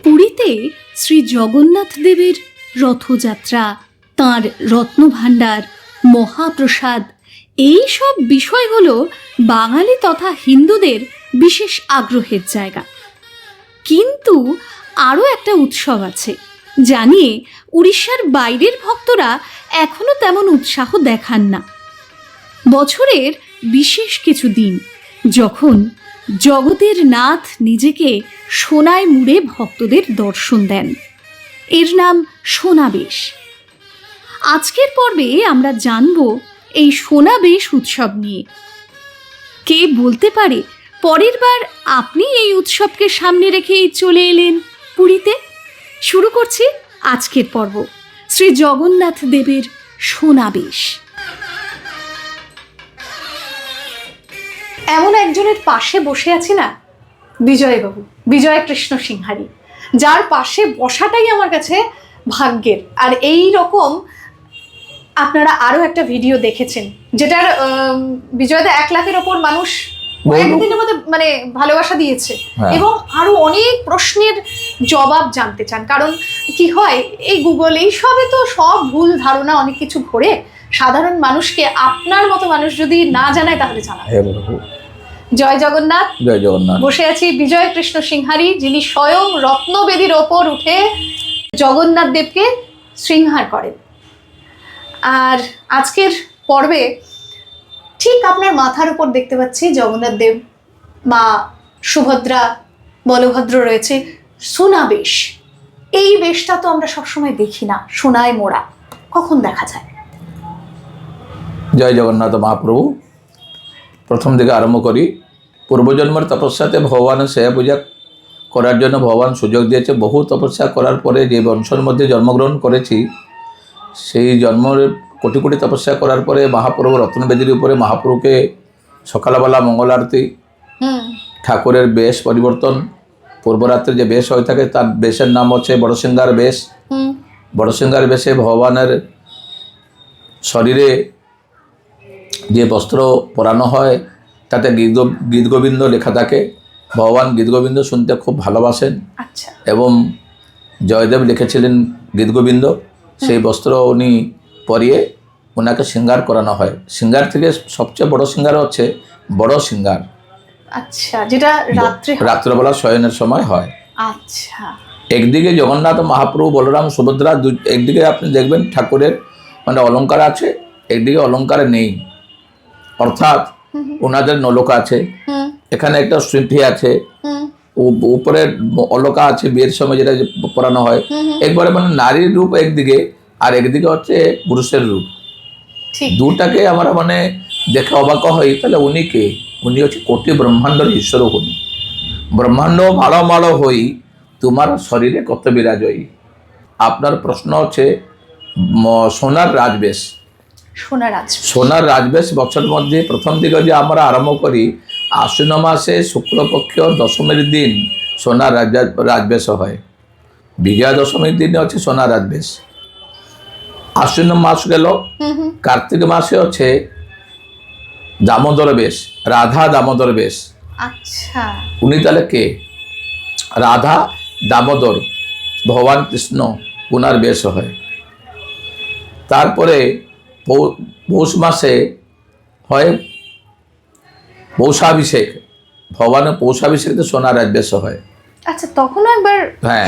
পুরীতে শ্রী জগন্নাথ দেবের রথযাত্রা, তাঁর রত্নভাণ্ডার, মহাপ্রসাদ, এই সব বিষয়গুলো বাঙালি তথা হিন্দুদের বিশেষ আগ্রহের জায়গা। কিন্তু আরও একটা উৎসব আছে যা নিয়ে উড়িষ্যার বাইরের ভক্তরা এখনো তেমন উৎসাহ দেখান না। বছরের বিশেষ কিছু দিন যখন জগতের নাথ নিজেকে সোনায় মুড়ে ভক্তদের দর্শন দেন, এর নাম সোনাবেশ। আজকের পর্বে আমরা জানব এই সোনাবেশ উৎসব নিয়ে। কে বলতে পারে পরের বার আপনি এই উৎসবকে সামনে রেখেই চলে এলেন পুরীতে? শুরু করছি আজকের পর্ব, শ্রী জগন্নাথ দেবের সোনাবেশ। এমন একজনের পাশে বসে আছি না, বিজয়বাবু, বিজয় কৃষ্ণ সিংহারি, যার পাশে বসাটাই আমার কাছে ভাগ্যের। আর এই রকম আপনারা আরো একটা ভিডিও দেখেছেন যেটার বিজয়দা 1 লাখের ওপর মানুষ একদিনের মধ্যে মানে ভালোবাসা দিয়েছে, এবং আরো অনেক প্রশ্নের জবাব জানতে চান। কারণ কি হয়, এই গুগল এই সবে তো সব ভুল ধারণা অনেক কিছু ঘোরে। সাধারণ মানুষকে আপনার মতো মানুষ যদি না জানায় তাহলে জানা। জয় জগন্নাথ। জয় জগন্নাথ। বসে আছি বিজয় কৃষ্ণ সিংহারি, যিনি স্বয়ং রত্নবেদীর ওপর উঠে জগন্নাথ দেবকে শৃঙ্গার করেন। আর আজকের পর্বে ঠিক আপনার মাথার উপর দেখতে পাচ্ছি জগন্নাথ দেব, মা সুভদ্রা, বলভদ্র রয়েছে। সোনাবেশ, এই বেশটা তো আমরা সবসময় দেখি না, সোনায় মোড়া, কখন দেখা যায়? জয় জগন্নাথ মহাপ্রভু। প্রথম থেকে আরম্ভ করি। পূর্বজন্মের তপস্যাতে ভগবানের সেবা পূজা করার জন্য ভগবান সুযোগ দিয়েছে। বহু তপস্যা করার পরে যে বংশের মধ্যে জন্মগ্রহণ করেছি, সেই জন্মের কোটি কোটি তপস্যা করার পরে মহাপ্রভু রত্নবেদীর উপরে মহাপ্রভুকে সকালবেলা মঙ্গল আরতি, ঠাকুরের বেশ পরিবর্তন, পূর্বরাত্রে যে বেশ হয়ে থাকে তার বেশের নাম হচ্ছে বড়সিংহার বেশ। বড়সিংহার বেশে ভগবানের শরীরে যে বস্ত্র পরানো হয় তাতে গীত গোবিন্দ লেখা থাকে। ভগবান গীত গোবিন্দ শুনতে খুব ভালোবাসেন, এবং জয়দেব লিখেছিলেন গীত গোবিন্দ। সেই বস্ত্র উনি পরিয়ে ওনাকে শৃঙ্গার করানো হয়। শৃঙ্গার থেকে সবচেয়ে বড় শৃঙ্গার হচ্ছে বড় শৃঙ্গার, আচ্ছা, যেটা রাত্রেবেলা শয়নের সময় হয়। আচ্ছা, একদিকে জগন্নাথ মহাপ্রভু, বলরাম, সুভদ্রা, একদিকে আপনি দেখবেন ঠাকুরের মানে অলঙ্কার আছে, একদিকে অলঙ্কারে নেই। অর্থাৎ ওনাদের নলকা আছে, এখানে একটা স্মৃতি আছে, উপরে অলকা আছে বিয়ের সময় যেটা পরানো হয়। একবারে মানে নারীর রূপ একদিকে, আর একদিকে হচ্ছে পুরুষের রূপ। দুটাকে আমরা মানে দেখে অবাক হই, তাহলে উনি কে? উনি হচ্ছে কোটি ব্রহ্মাণ্ডের ঈশ্বর। উনি ব্রহ্মাণ্ড মালো মালো হই, তোমার শরীরে কত বিরাজয়ী। আপনার প্রশ্ন হচ্ছে সোনার রাজবেশ। সোনার রাজবেশ বছর মধ্যে প্রথম দিকে যে আমরা আরম্ভ করি, আশ্বিন মাসে শুক্লপক্ষ দশমীর দিন সোনার রাজবেশ হয়। বিজয়া দশমীর দিনে হচ্ছে সোনার রাজবেশ। আশ্বিন মাস গেল, কার্তিক মাসে হচ্ছে দামোদর বেশ, রাধা দামোদর বেশ। আচ্ছা, উনি তাহলে কে? রাধা দামোদর, ভগবান কৃষ্ণ, ওনার বেশ হয়। তারপরে পৌষ মাসে হয় পৌষাভিষেক, ভগবানের পৌষাভিষেকে সোনার রাজবেশ হয়। আচ্ছা, তখনও একবার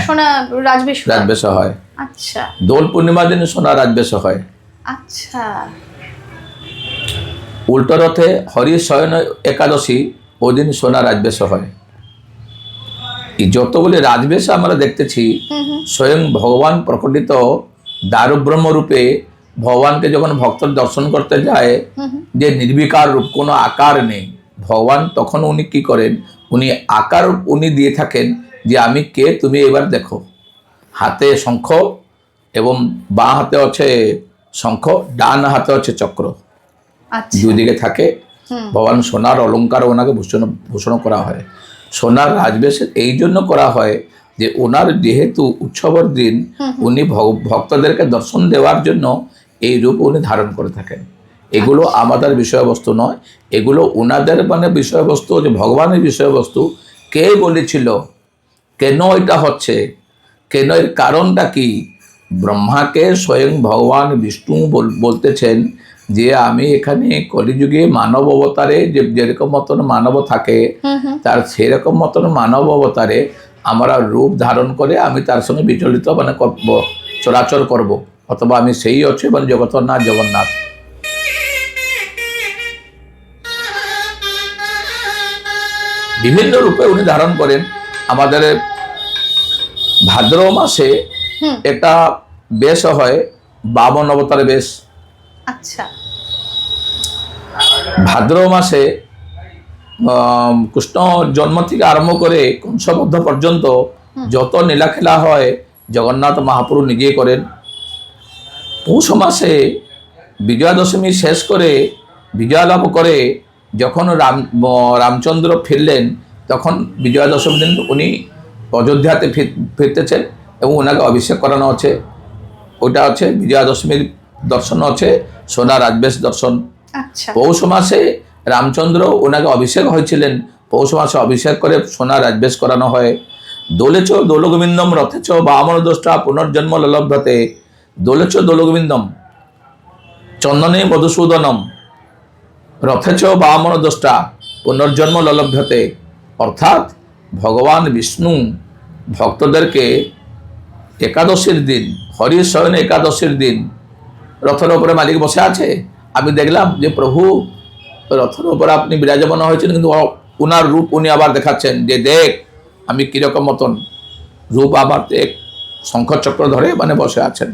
সোনা রাজবেশ হয়। আচ্ছা, দোল পূর্ণিমার দিনে সোনার রাজবেশ হয়। আচ্ছা, উল্টো রথে হরি শয়ন একাদশী, ওই দিন সোনার রাজবেশ হয়। এই যতগুলি রাজবেশ আমরা দেখতেছি, স্বয়ং ভগবান প্রকটিত দারুব্রহ্ম রূপে ভগবানকে যখন ভক্ত দর্শন করতে যায়, যে নির্বিকার রূপ, কোনো আকার নেই ভগবান, তখন উনি কি করেন? উনি আকার উনি দিয়ে থাকেন যে আমি কে, তুমি এবার দেখো। হাতে শঙ্খ, এবং বাঁ হাতে হচ্ছে শঙ্খ, ডান হাতে হচ্ছে চক্র, দুদিকে থাকে। ভগবান সোনার অলঙ্কার ওনাকে ভূষণ করা হয়। সোনার রাজবেশ এই জন্য করা হয় যে ওনার যেহেতু উৎসবের দিন, উনি ভক্তদেরকে দর্শন দেওয়ার জন্য এই রূপ উনি ধারণ করে থাকেন। এগুলো আমাদের বিষয়বস্তু নয়, এগুলো ওনাদের মানে বিষয়বস্তু, যে ভগবানের বিষয়বস্তু। কে বলেছিল, কেন এটা হচ্ছে, কেন, এর কারণটা কি? ব্রহ্মাকে স্বয়ং ভগবান বিষ্ণু বলতেছেন যে আমি এখানে কলিযুগে মানব অবতারে যেরকম মতন মানব থাকে তার সেরকম মতন মানব অবতারে আমরা রূপ ধারণ করে আমি তার সঙ্গে বিচলিত মানে করব, চলাচল করব, অথবা আমি সেই হচ্ছে মানে জগন্নাথ জগন্নাথ। বিভিন্ন রূপে উনি ধারণ করেন। আমাদের ভাদ্র মাসে একটা বেশ হয় বামন অবতারে বেশ। আচ্ছা, ভাদ্র মাসে কৃষ্ণ জন্ম থেকে আরম্ভ করে কংসবদ্ধ পর্যন্ত যত নীলাখেলা হয় জগন্নাথ মহাপ্রভু নিজেই করেন। পৌষ মাসে বিজয়া দশমী শেষ করে বিজয় লাভ করে যখন রামচন্দ্র ফিরলেন তখন বিজয়া দশমী দিন উনি অযোধ্যাতে ফিরতেছেন এবং ওনাকে অভিষেক করানো হচ্ছে। ওইটা হচ্ছে বিজয়া দশমীর দর্শন হচ্ছে সোনা রাজবেশ দর্শন। আচ্ছা, পৌষ মাসে রামচন্দ্র ওনাকে অভিষেক হয়েছিলেন, পৌষ মাসে অভিষেক করে সোনা রাজবেশ করানো হয়। দোলেচ দোলগোবিন্দম রথেচ বামন দোষ্টা পুনর্জন্ম ললভ্যতে, দোলেচ দোলগোবিন্দম চন্দনে মধুসূদনম রথেচ বামন দোষ্টা পুনর্জন্ম ললভ্যতে। অর্থাৎ ভগবান বিষ্ণু ভক্তদেরকে একাদশীর দিন, হরির শয়ন একাদশীর দিন রথের উপরে মালিক বসে আছে। আমি দেখলাম যে প্রভু রথের উপরে আপনি বিরাজমান হয়েছেন, কিন্তু উনার রূপ উনি আবার দেখাচ্ছেন যে দেখ আমি কিরকম মতন রূপ, আবার দেখ শঙ্খ চক্র ধরে মানে বসে আছেন,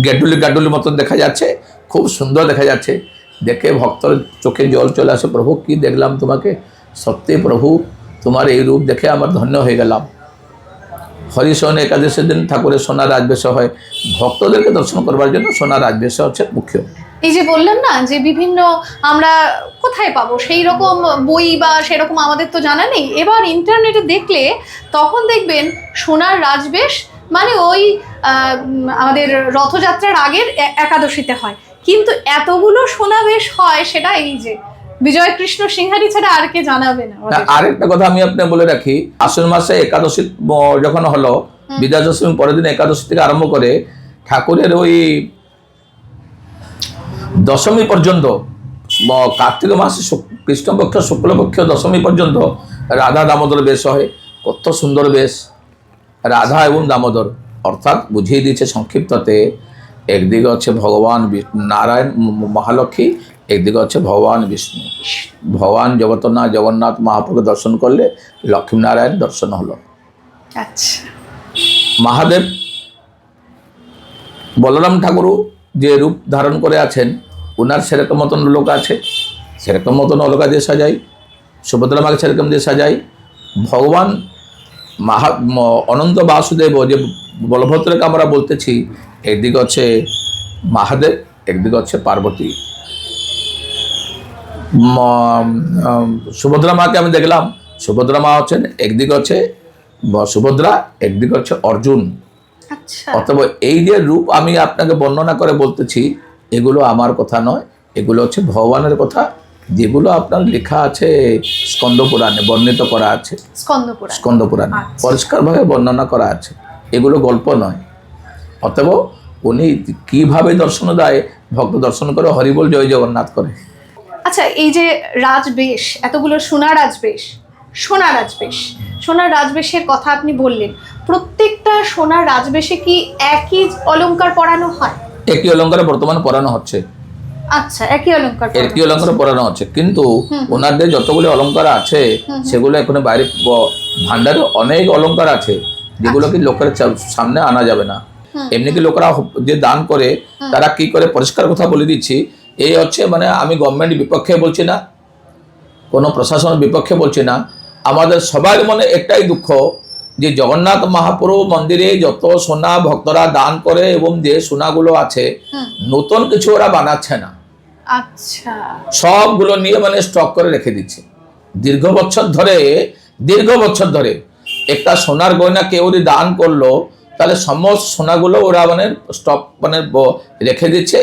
গ্যাডুলি গ্যাডুলি মতন দেখা যাচ্ছে, খুব সুন্দর দেখা যাচ্ছে। দেখে ভক্তর চোখে জল চলে আসে, প্রভু কি দেখলাম তোমাকে, সত্যি প্রভু তোমার এই রূপ দেখে আমার ধন্য হয়ে গেলাম। হরিশয়ন একাদশীর দিন ঠাকুরের সোনা রাজবেশ হয়, ভক্তদেরকে দর্শন করবার জন্য সোনা রাজবেশ হচ্ছে মুখ্য। এই যে বললেন না যে বিভিন্ন আমরা কোথায় পাবো সেই রকম বই বা সেরকম আমাদের তো জানা নেই। এবার ইন্টারনেটে দেখলে তখন দেখবেন সোনার রাজবেশ মানে ওই আমাদের রথযাত্রার আগের একাদশীতে হয়, কিন্তু এতগুলো সোনাবেশ হয় সেটা এই যে বিজয় কৃষ্ণ সিংহারি ছাড়া আর কে জানাবে না। আরেকটা কথা আমি আপনাকে বলে রাখি, আশ্বিন মাসে একাদশী যখন হলো, বিজয়া দশমী পরের দিন একাদশী থেকে আরম্ভ করে ঠাকুরের ওই দশমী পর্যন্ত, কার্তিক মাসে কৃষ্ণপক্ষ শুক্লপক্ষ দশমী পর্যন্ত রাধা দামোদর বেশ হয়। কত সুন্দর বেশ, রাধা এবং দামোদর। অর্থাৎ বুঝিয়ে দিয়েছে সংক্ষিপ্ততে, একদিকে হচ্ছে ভগবান নারায়ণ মহালক্ষ্মী, একদিকে হচ্ছে ভগবান বিষ্ণু। ভগবান জগন্নাথ জগন্নাথ মহাপ্রভুকে দর্শন করলে লক্ষ্মীনারায়ণ দর্শন হলো। আচ্ছা, মহাদেব বলরাম ঠাকুর যে রূপ ধারণ করে আছেন ওনার সেরকম মতন লোক আছে, সেরকম মতন অলকা দিয়ে সাজাই, সুভদ্রা মাকে সেরকম দিয়ে সাজাই। ভগবান অনন্ত বাসুদেব যে বলভদ্রকে আমরা বলতেছি, একদিকে হচ্ছে মহাদেব, একদিকে হচ্ছে পার্বতী। সুভদ্রা মাকে আমি দেখলাম, সুভদ্রা মা হচ্ছেন একদিকে হচ্ছে সুভদ্রা, একদিকে হচ্ছে অর্জুন। অথবা এই যে রূপ আমি আপনাকে বর্ণনা করে বলতেছি এগুলো আমার কথা নয়, এগুলো হচ্ছে ভগবানের কথা, যেগুলো আপনার লেখা আছে স্কন্দ পুরাণে বর্ণিত করা আছে। স্কন্দ পুরাণে পরিষ্কারভাবে বর্ণনা করা আছে, এগুলো গল্প নয়। অতএব উনি কিভাবে দর্শন দেয়, ভক্ত দর্শন করে হরিবল জয় জগন্নাথ করে। আচ্ছা, এই যে রাজবেশ, এতগুলো সোনার রাজবেশ, সোনার রাজবেশের কথা আপনি বললেন, প্রত্যেকটা সোনার রাজবেশে কি একই অলংকার পরানো হয়? একই অলংকারে বর্তমানে পরানো হচ্ছে। আচ্ছা, একই অলংকার পরানো হচ্ছে, কিন্তু ওনাদের যতগুলো অলংকার আছে সেগুলো এখন বাইরে ভান্ডারে অনেক অলংকার আছে যেগুলো কি লোকের সামনে আনা যাবে না। এমনি কি লোকেরা যে দান করে তারা কি করে, পরিষ্কার কথা বলে দিচ্ছি, এই হচ্ছে মানে আমি গভর্নমেন্ট বিপক্ষে বলছি না, কোনো প্রশাসনের বিপক্ষে বলছি না, আমাদের সবার মনে একটাই দুঃখ যে জগন্নাথ মহাপ্রভু মন্দিরে যত সোনা ভক্তরা দান করে এবং যে সোনাগুলো আছে নতুন কিছু ওরা বানাচ্ছে না। আচ্ছা, সবগুলো নিয়ে মানে স্টক করে রেখে দিচ্ছে। দীর্ঘ বছর ধরে একটা সোনার গয়না কেউ যদি দান করলো তাহলে সমস্ত সোনাগুলো ওরা মানে স্টক মানে রেখে দিচ্ছে।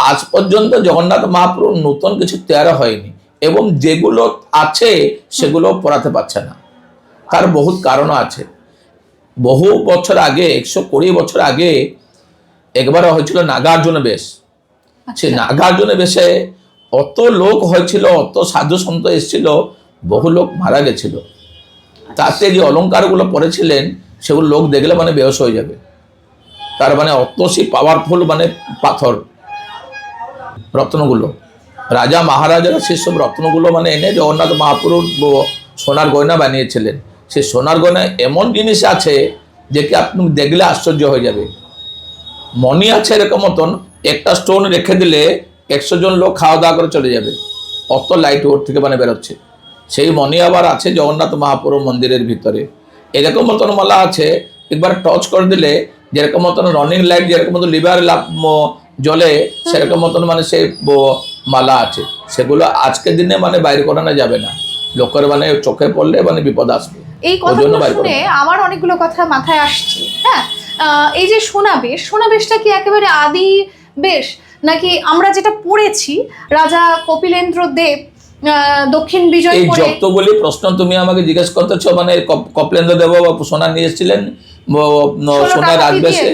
আজ পর্যন্ত জগন্নাথ মহাপ্রভু নতুন কিছু তৈরি হয়নি এবং যেগুলো আছে সেগুলো পড়াতে পারছে না। তার বহুত কারণ আছে। বহু বছর আগে 120 বছর আগে একবার হয়েছিল নাগার্জুন বেশ। সে নাগার্জুন বেশে অত লোক হয়েছিল, অত সাধু সন্ত এসেছিল, বহু লোক মারা গেছিল। তাতে যে অলঙ্কারগুলো পরেছিলেন সেগুলো লোক দেখলে মানে বেহোশ হয়ে যাবে। তার মানে অত সেই পাওয়ারফুল মানে পাথর রত্নগুলো, রাজা মহারাজারা সেসব রত্নগুলো মানে এনে জগন্নাথ মহাপ্রভুর সোনার গয়না বানিয়েছিলেন। সেই সোনার গয়না এমন জিনিস আছে যে কি আপনি দেখলে আশ্চর্য হয়ে যাবে। মণি আছে এরকম মতন, একটা স্টোন রেখে দিলে 100 জন লোক খাওয়া দাওয়া করে চলে যাবে, অত লাইট ওর থেকে মানে বেরোচ্ছে। সেই মণি আবার আছে জগন্নাথ মহাপ্রভু মন্দিরের ভিতরে। এরকম মতন মালা আছে, একবার টচ করে দিলে যেরকম মতন রানিং লাইট যেরকম মতন লিভার জ্বলে সেরকম মতন মানে সেই মালা আছে। সেগুলো আজকের দিনে মানে বাইরে করানো যাবে না, লোকের মানে চোখে পড়লে মানে বিপদ আসবে। এই কথাগুলো শুনে আমার অনেকগুলো কথা মাথায় আসছে। হ্যাঁ, এই যে সোনাবেশটা কি একেবারে আদি বেশ, নাকি আমরা যেটা পড়েছি রাজা কপিলেন্দ্র দেব দক্ষিণ বিজয় এই করে? যতগুলি প্রশ্ন তুমি আমাকে জিজ্ঞেস করতেছো, মানে কপিলেন্দ্র দেব সোনা নিয়ে এসেছিলেন সোনার রাজবেশে,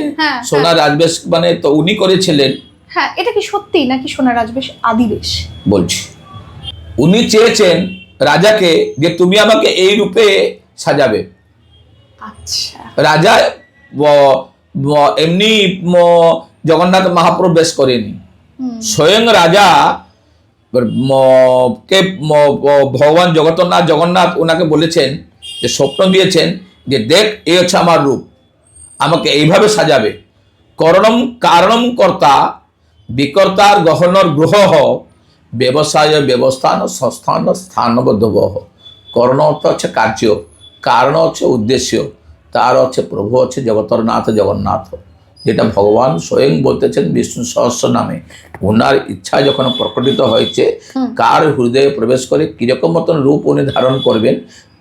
সোনার রাজবেশ মানে তো উনি করেছিলেন। হ্যাঁ, এটা কি সত্যি নাকি সোনার রাজবেশ আদিবেশ? বলছি, উনি চেয়েছেন রাজাকে যে তুমি আমাকে এই রূপে সাজাবে। আচ্ছা, রাজা এমনি জগন্নাথ মহাপ্রভু বেশ করেনি, স্বয়ং রাজা কে ভগবান জগন্নাথ ওনাকে বলেছেন, যে স্বপ্ন দিয়েছেন যে দেখ এই হচ্ছে আমার রূপ, আমাকে এইভাবে সাজাবে। কারণম কর্তা বিকর্তার গহনর গ্রহ ব্যবসায় ব্যবস্থান সংস্থান স্থানবদ্ধ। কর্ণ অর্থ হচ্ছে কার্য, কারণ হচ্ছে উদ্দেশ্য, তার হচ্ছে প্রভু হচ্ছে জগতর নাথ জগন্নাথ, যেটা ভগবান স্বয়ং বলতেছেন বিষ্ণু সহস্র নামে। উনার ইচ্ছা যখন প্রকটিত হয়েছে, কার হৃদয়ে প্রবেশ করে কিরকম মতন রূপ উনি ধারণ করবেন,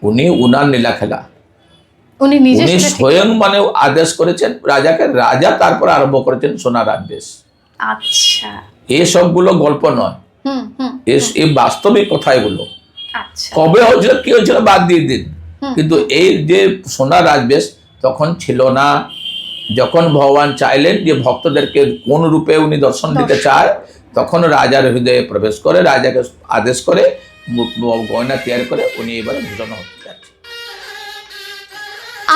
উনি উনার নীলা খেলা উনি স্বয়ং মানে আদেশ করেছেন রাজাকে, রাজা তারপর আরম্ভ করেছেন সোনার রাজবেশ। আচ্ছা, এই সবগুলো গল্প নয়, এই বাস্তবিক কথা এগুলো। আচ্ছা, কবে হয়েছিল কি হয়েছিল বাদ দিয়ে দিন, কিন্তু এই যে সোনার রাজবেশ তখন ছিল না। যখন ভগবান চাইলেন যে ভক্তদেরকে কোন রূপে উনি দর্শন দিতে চায়, তখন রাজার হৃদয়ে প্রবেশ করে, রাজাকে আদেশ করে গয়না তৈরি করে উনি এবারে ভূষণ হতে যাচ্ছে।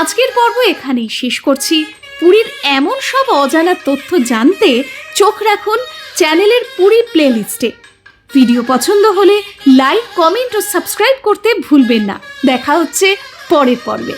আজকের পর্ব এখানেই শেষ করছি। পুরীর এমন সব অজানা তথ্য জানতে চোখ রাখুন চ্যানেলের পুরী প্লেলিস্টে। ভিডিও পছন্দ হলে লাইক, কমেন্ট ও সাবস্ক্রাইব করতে ভুলবেন না। দেখা হচ্ছে পরের পর্বে।